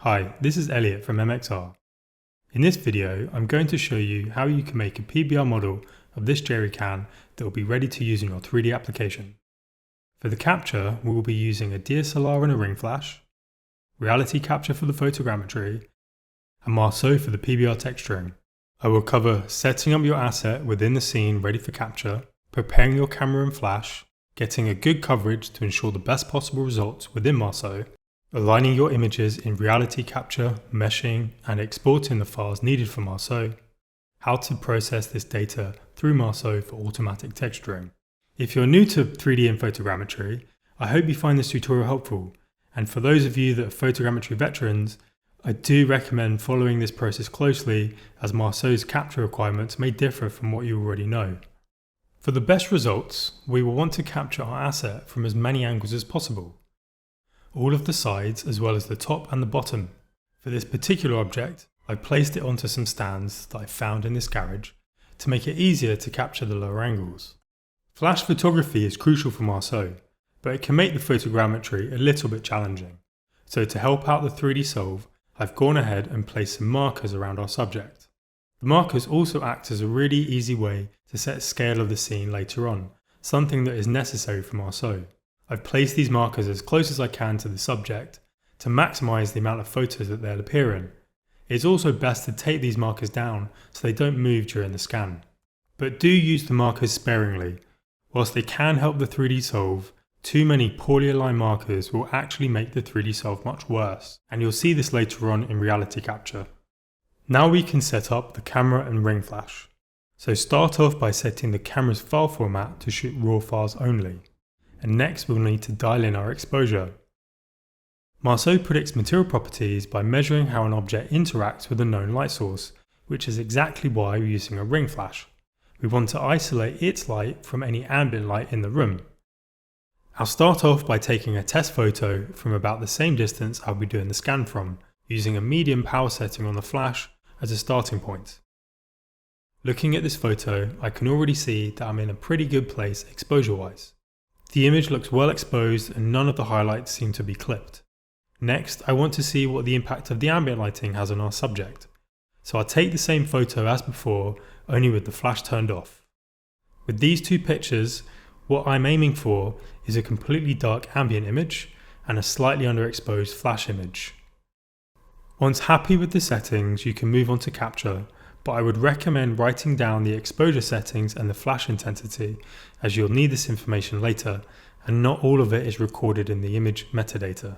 Hi, this is Elliot from MXR. In this video, I'm going to show you how you can make a PBR model of this jerry can that will be ready to use in your 3D application. For the capture, we will be using a DSLR and a ring flash, reality capture for the photogrammetry, and Marso for the PBR texturing. I will cover setting up your asset within the scene ready for capture, preparing your camera and flash, getting a good coverage to ensure the best possible results within Marso, aligning your images in reality capture, meshing, and exporting the files needed for Marso, how to process this data through Marso for automatic texturing. If you're new to 3D and photogrammetry, I hope you find this tutorial helpful, and for those of you that are photogrammetry veterans, I do recommend following this process closely as Marso's capture requirements may differ from what you already know. For the best results, we will want to capture our asset from as many angles as possible, all of the sides as well as the top and the bottom. For this particular object, I placed it onto some stands that I found in this garage to make it easier to capture the lower angles. Flash photography is crucial for Marso, but it can make the photogrammetry a little bit challenging. So to help out the 3D solve, I've gone ahead and placed some markers around our subject. The markers also act as a really easy way to set scale of the scene later on, something that is necessary for Marso. I've placed these markers as close as I can to the subject to maximise the amount of photos that they'll appear in. It's also best to take these markers down so they don't move during the scan. But do use the markers sparingly. Whilst they can help the 3D solve, too many poorly aligned markers will actually make the 3D solve much worse, and you'll see this later on in reality capture. Now we can set up the camera and ring flash. So start off by setting the camera's file format to shoot RAW files only. And next we'll need to dial in our exposure. Marso predicts material properties by measuring how an object interacts with a known light source, which is exactly why we're using a ring flash. We want to isolate its light from any ambient light in the room. I'll start off by taking a test photo from about the same distance I'll be doing the scan from, using a medium power setting on the flash as a starting point. Looking at this photo, I can already see that I'm in a pretty good place exposure-wise. The image looks well exposed and none of the highlights seem to be clipped. Next, I want to see what the impact of the ambient lighting has on our subject. So I'll take the same photo as before, only with the flash turned off. With these two pictures, what I'm aiming for is a completely dark ambient image and a slightly underexposed flash image. Once happy with the settings, you can move on to capture, but I would recommend writing down the exposure settings and the flash intensity, as you'll need this information later, and not all of it is recorded in the image metadata.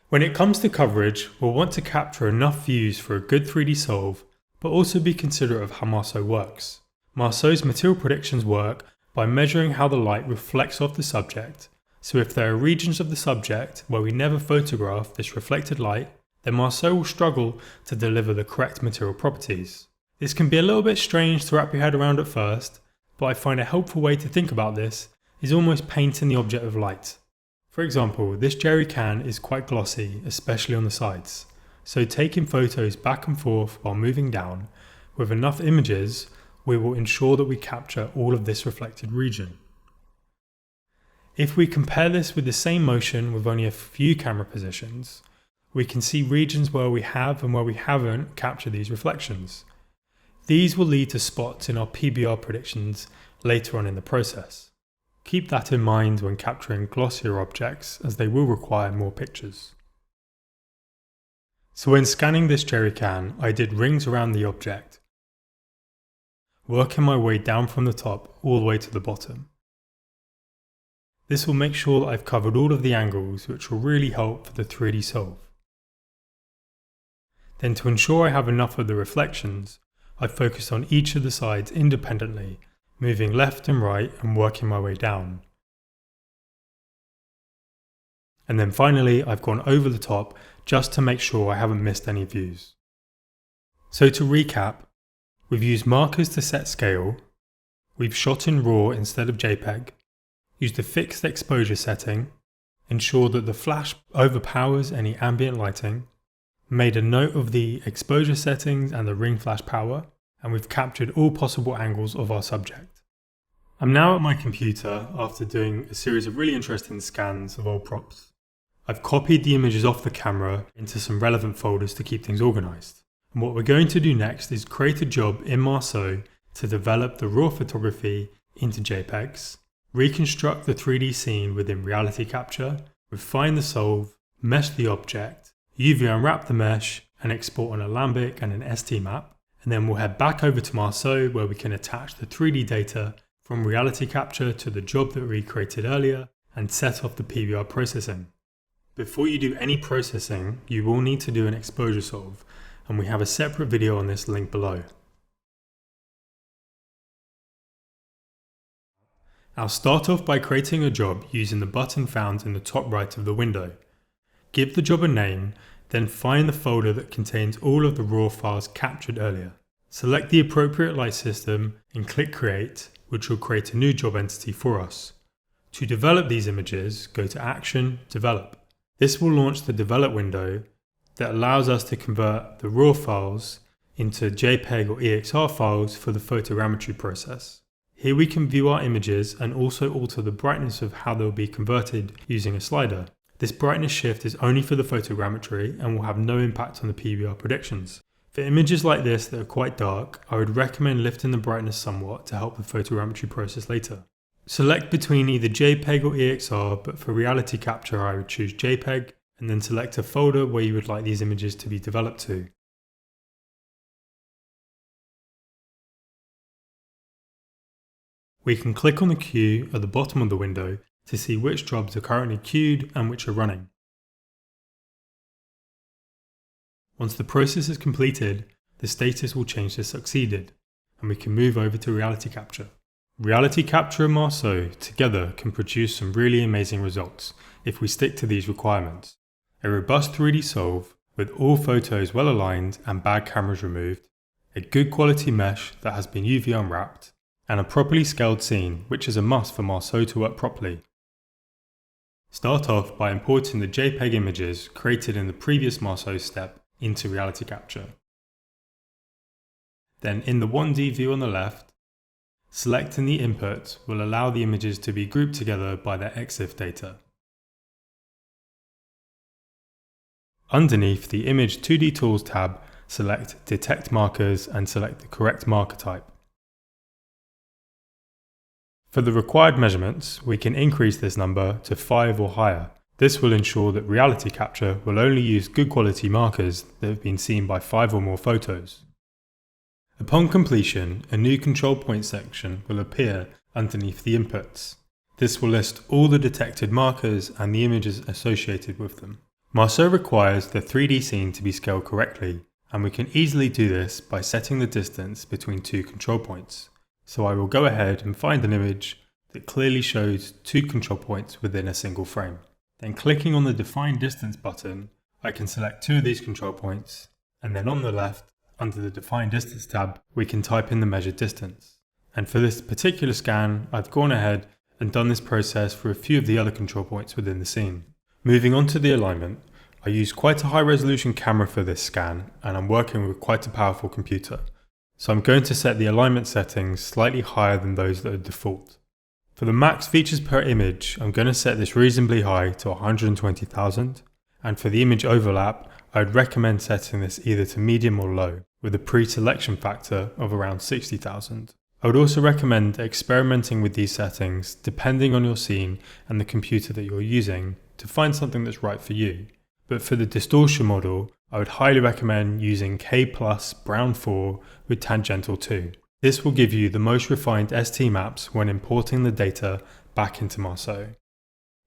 When it comes to coverage, we'll want to capture enough views for a good 3D solve, but also be considerate of how Marso works. Marso's material predictions work by measuring how the light reflects off the subject, so if there are regions of the subject where we never photograph this reflected light, then Marso will struggle to deliver the correct material properties. This can be a little bit strange to wrap your head around at first, but I find a helpful way to think about this is almost painting the object with light. For example, this jerry can is quite glossy, especially on the sides, so taking photos back and forth while moving down, with enough images, we will ensure that we capture all of this reflected region. If we compare this with the same motion with only a few camera positions, we can see regions where we have and where we haven't captured these reflections. These will lead to spots in our PBR predictions later on in the process. Keep that in mind when capturing glossier objects, as they will require more pictures. So when scanning this jerry can, I did rings around the object, working my way down from the top all the way to the bottom. This will make sure that I've covered all of the angles, which will really help for the 3D solve. Then to ensure I have enough of the reflections, I focused on each of the sides independently, moving left and right and working my way down. And then finally, I've gone over the top just to make sure I haven't missed any views. So to recap, we've used markers to set scale, we've shot in RAW instead of JPEG, used a fixed exposure setting, ensured that the flash overpowers any ambient lighting, made a note of the exposure settings and the ring flash power, and we've captured all possible angles of our subject. I'm now at my computer after doing a series of really interesting scans of old props. I've copied the images off the camera into some relevant folders to keep things organized. And what we're going to do next is create a job in Marso to develop the raw photography into JPEGs, reconstruct the 3D scene within reality capture, refine the solve, mesh the object, UV unwrap the mesh, and export an Alembic and an ST map. And then we'll head back over to Marso where we can attach the 3D data from reality capture to the job that we created earlier and set off the PBR processing. Before you do any processing, you will need to do an exposure solve, and we have a separate video on this linked below. I'll start off by creating a job using the button found in the top right of the window. Give the job a name, then find the folder that contains all of the raw files captured earlier. Select the appropriate light system and click Create, which will create a new job entity for us. To develop these images, go to Action, Develop. This will launch the Develop window that allows us to convert the raw files into JPEG or EXR files for the photogrammetry process. Here we can view our images and also alter the brightness of how they'll be converted using a slider. This brightness shift is only for the photogrammetry and will have no impact on the PBR predictions. For images like this that are quite dark, I would recommend lifting the brightness somewhat to help the photogrammetry process later. Select between either JPEG or EXR, but for reality capture I would choose JPEG, and then select a folder where you would like these images to be developed to. We can click on the queue at the bottom of the window to see which jobs are currently queued and which are running. Once the process is completed, the status will change to succeeded, and we can move over to reality capture. Reality capture and Marso together can produce some really amazing results if we stick to these requirements. A robust 3D solve with all photos well aligned and bad cameras removed, a good quality mesh that has been UV unwrapped, and a properly scaled scene, which is a must for Marso to work properly. Start off by importing the JPEG images created in the previous Marso step into reality capture. Then in the 1D view on the left, selecting the input will allow the images to be grouped together by their EXIF data. Underneath the Image 2D Tools tab, select Detect Markers and select the correct marker type. For the required measurements, we can increase this number to 5 or higher. This will ensure that reality capture will only use good quality markers that have been seen by 5 or more photos. Upon completion, a new control point section will appear underneath the inputs. This will list all the detected markers and the images associated with them. Marso requires the 3D scene to be scaled correctly, and we can easily do this by setting the distance between two control points. So I will go ahead and find an image that clearly shows two control points within a single frame. Then clicking on the Define Distance button, I can select two of these control points, and then on the left, under the Define Distance tab, we can type in the measured distance. And for this particular scan, I've gone ahead and done this process for a few of the other control points within the scene. Moving on to the alignment, I used quite a high resolution camera for this scan, and I'm working with quite a powerful computer. So I'm going to set the alignment settings slightly higher than those that are default. For the max features per image, I'm going to set this reasonably high to 120,000, and for the image overlap, I would recommend setting this either to medium or low, with a pre-selection factor of around 60,000. I would also recommend experimenting with these settings depending on your scene and the computer that you're using to find something that's right for you. But for the distortion model, I would highly recommend using K+ Brown 4 with Tangential 2. This will give you the most refined ST maps when importing the data back into Marso.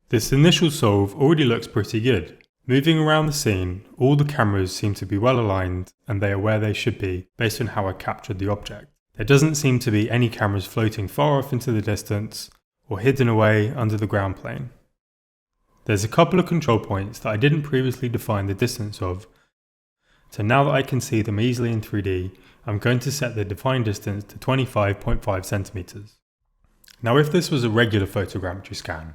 This initial solve already looks pretty good. Moving around the scene, all the cameras seem to be well aligned and they are where they should be based on how I captured the object. There doesn't seem to be any cameras floating far off into the distance or hidden away under the ground plane. There's a couple of control points that I didn't previously define the distance of, so now that I can see them easily in 3D, I'm going to set the define distance to 25.5 centimeters. Now if this was a regular photogrammetry scan,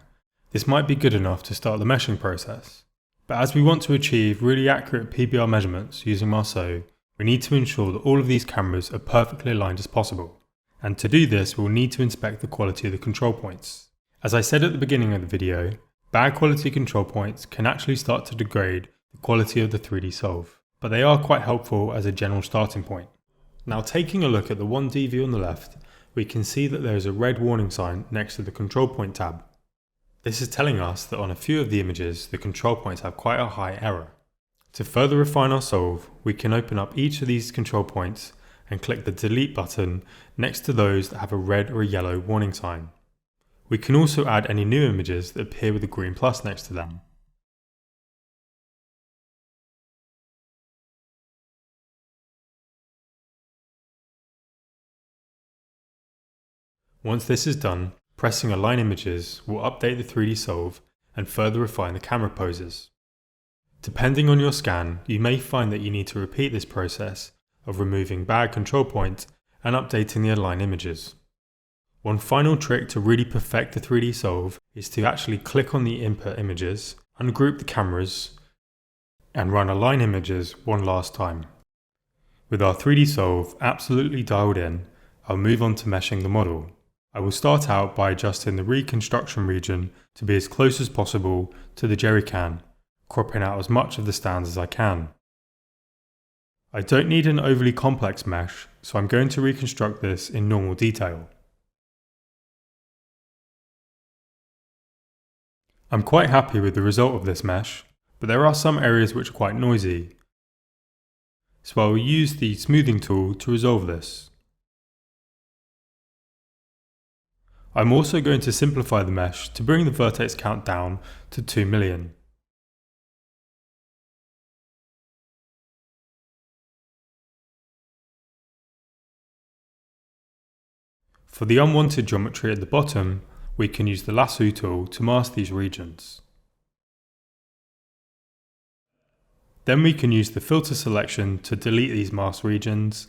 this might be good enough to start the meshing process. But as we want to achieve really accurate PBR measurements using Marso, we need to ensure that all of these cameras are perfectly aligned as possible. And to do this, we'll need to inspect the quality of the control points. As I said at the beginning of the video, Bad quality control points can actually start to degrade the quality of the 3D solve, but they are quite helpful as a general starting point. Now, taking a look at the 1D view on the left, we can see that there is a red warning sign next to the control point tab. This is telling us that on a few of the images, the control points have quite a high error. To further refine our solve, we can open up each of these control points and click the delete button next to those that have a red or a yellow warning sign. We can also add any new images that appear with a green plus next to them. Once this is done, pressing Align Images will update the 3D solve and further refine the camera poses. Depending on your scan, you may find that you need to repeat this process of removing bad control points and updating the Align Images. One final trick to really perfect the 3D solve is to actually click on the input images, ungroup the cameras, and run Align Images one last time. With our 3D solve absolutely dialed in, I'll move on to meshing the model. I will start out by adjusting the reconstruction region to be as close as possible to the jerry can, cropping out as much of the stands as I can. I don't need an overly complex mesh, so I'm going to reconstruct this in normal detail. I'm quite happy with the result of this mesh, but there are some areas which are quite noisy, so I will use the smoothing tool to resolve this. I'm also going to simplify the mesh to bring the vertex count down to 2 million. For the unwanted geometry at the bottom, we can use the lasso tool to mask these regions. Then we can use the filter selection to delete these masked regions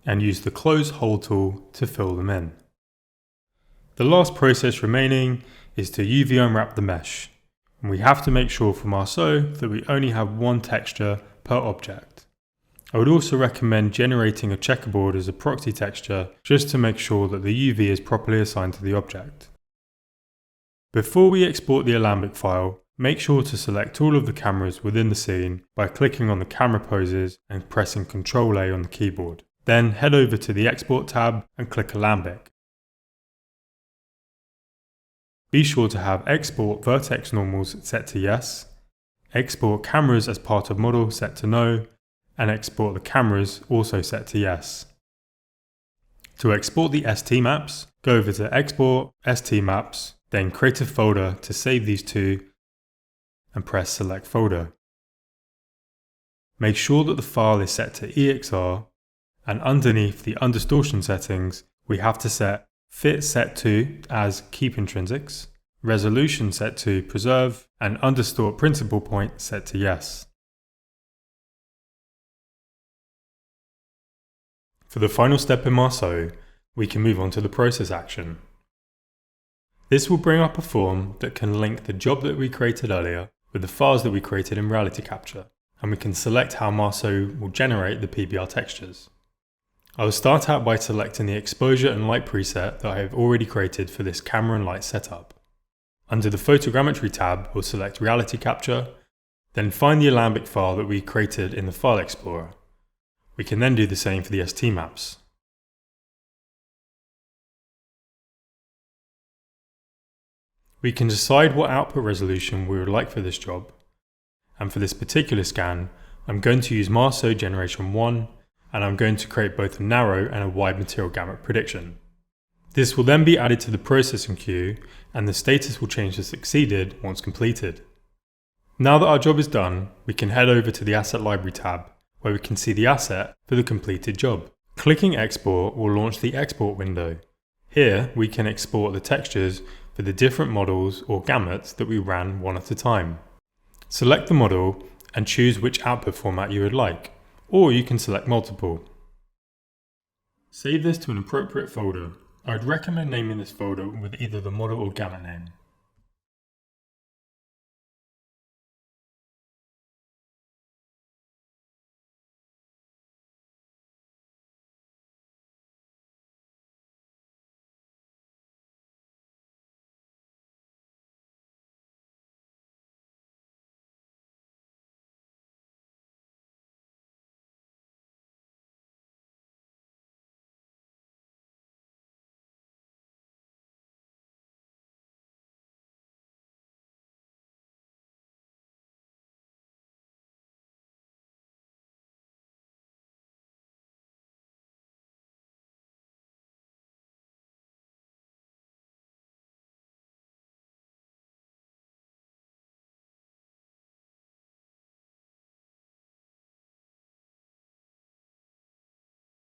and use the close hole tool to fill them in. The last process remaining is to UV unwrap the mesh, and we have to make sure for Marso that we only have one texture per object. I would also recommend generating a checkerboard as a proxy texture just to make sure that the UV is properly assigned to the object. Before we export the Alembic file, make sure to select all of the cameras within the scene by clicking on the camera poses and pressing Ctrl A on the keyboard. Then head over to the Export tab and click Alembic. Be sure to have Export Vertex Normals set to Yes, Export Cameras as part of model set to No, and Export the Cameras also set to Yes. To export the ST maps, go over to Export, ST Maps, then create a folder to save these two and press Select Folder. Make sure that the file is set to EXR, and underneath the undistortion settings, we have to set Fit set to as Keep Intrinsics, Resolution set to Preserve, and Undistort Principal Point set to Yes. For the final step in Marso, we can move on to the process action. This will bring up a form that can link the job that we created earlier with the files that we created in Reality Capture, and we can select how Marso will generate the PBR textures. I will start out by selecting the exposure and light preset that I have already created for this camera and light setup. Under the Photogrammetry tab, we'll select Reality Capture, then find the Alembic file that we created in the File Explorer. We can then do the same for the ST maps. We can decide what output resolution we would like for this job, and for this particular scan, I'm going to use Marso Generation 1, and I'm going to create both a narrow and a wide material gamut prediction. This will then be added to the processing queue, and the status will change to succeeded once completed. Now that our job is done, we can head over to the Asset Library tab, where we can see the asset for the completed job. Clicking Export will launch the Export window. Here, we can export the textures for the different models or gamuts that we ran one at a time. Select the model and choose which output format you would like, or you can select multiple. Save this to an appropriate folder. I would recommend naming this folder with either the model or gamut name.